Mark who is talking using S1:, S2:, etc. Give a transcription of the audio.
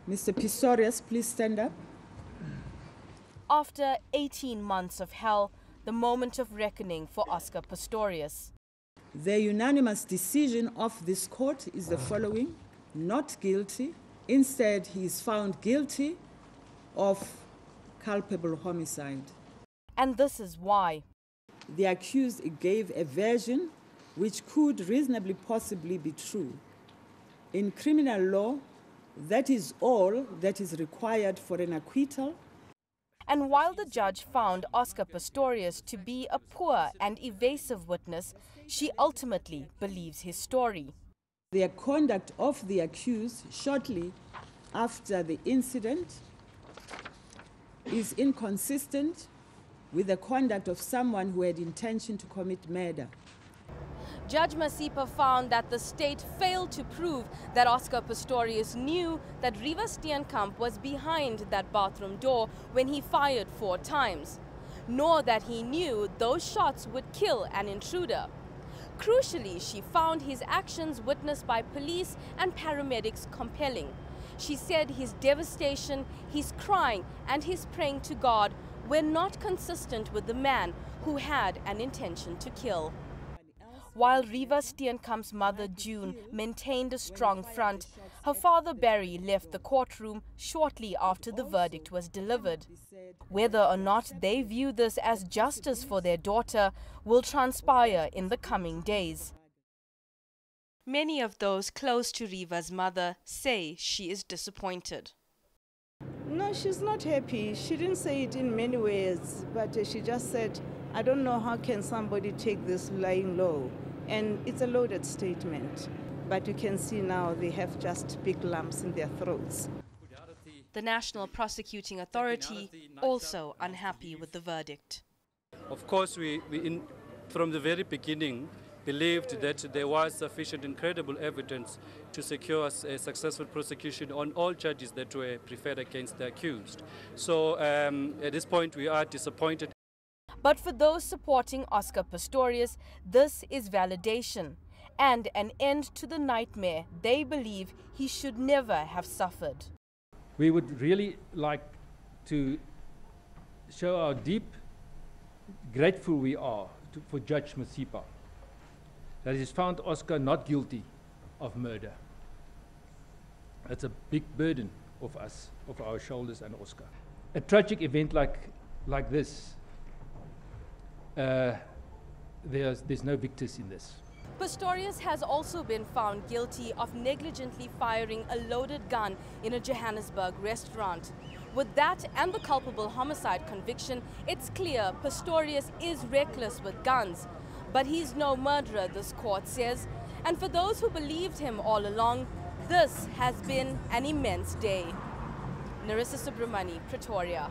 S1: Mr. Pistorius, please stand up.
S2: After 18 months of hell, the moment of reckoning for Oscar Pistorius.
S1: The unanimous decision of this court is the following: not guilty. Instead, he is found guilty of culpable homicide.
S2: And this is why.
S1: The accused gave a version which could reasonably possibly be true. In criminal law, that is all that is required for an acquittal.
S2: And while the judge found Oscar Pistorius to be a poor and evasive witness, she ultimately believes his story.
S1: The conduct of the accused shortly after the incident is inconsistent with the conduct of someone who had intention to commit murder.
S2: Judge Masipa found that the state failed to prove that Oscar Pistorius knew that Riva Steenkamp was behind that bathroom door when he fired 4 times, nor that he knew those shots would kill an intruder. Crucially, she found his actions witnessed by police and paramedics compelling. She said his devastation, his crying, and his praying to God were not consistent with the man who had an intention to kill. While Riva Steenkamp's mother, June, maintained a strong front, her father, Barry, left the courtroom shortly after the verdict was delivered. Whether or not they view this as justice for their daughter will transpire in the coming days. Many of those close to Riva's mother say she is disappointed.
S3: No, she's not happy. She didn't say it in many ways, but she just said, I don't know how can somebody take this lying low. And it's a loaded statement, but you can see now they have just big lumps in their throats.
S2: The National Prosecuting Authority also unhappy with the verdict.
S4: Of course, we from the very beginning believed that there was sufficient and credible evidence to secure a successful prosecution on all charges that were preferred against the accused. So at this point we are disappointed.
S2: But for those supporting Oscar Pistorius, this is validation and an end to the nightmare they believe he should never have suffered.
S5: We would really like to show how deep grateful we are for Judge Masipa, that he's found Oscar not guilty of murder. That's a big burden of us, of our shoulders and Oscar. A tragic event like this, there's no victors in this.
S2: Pistorius has also been found guilty of negligently firing a loaded gun in a Johannesburg restaurant. With that and the culpable homicide conviction, it's clear Pistorius is reckless with guns. But he's no murderer, this court says. And for those who believed him all along, this has been an immense day. NARISSA SUBRAMONEY, Pretoria.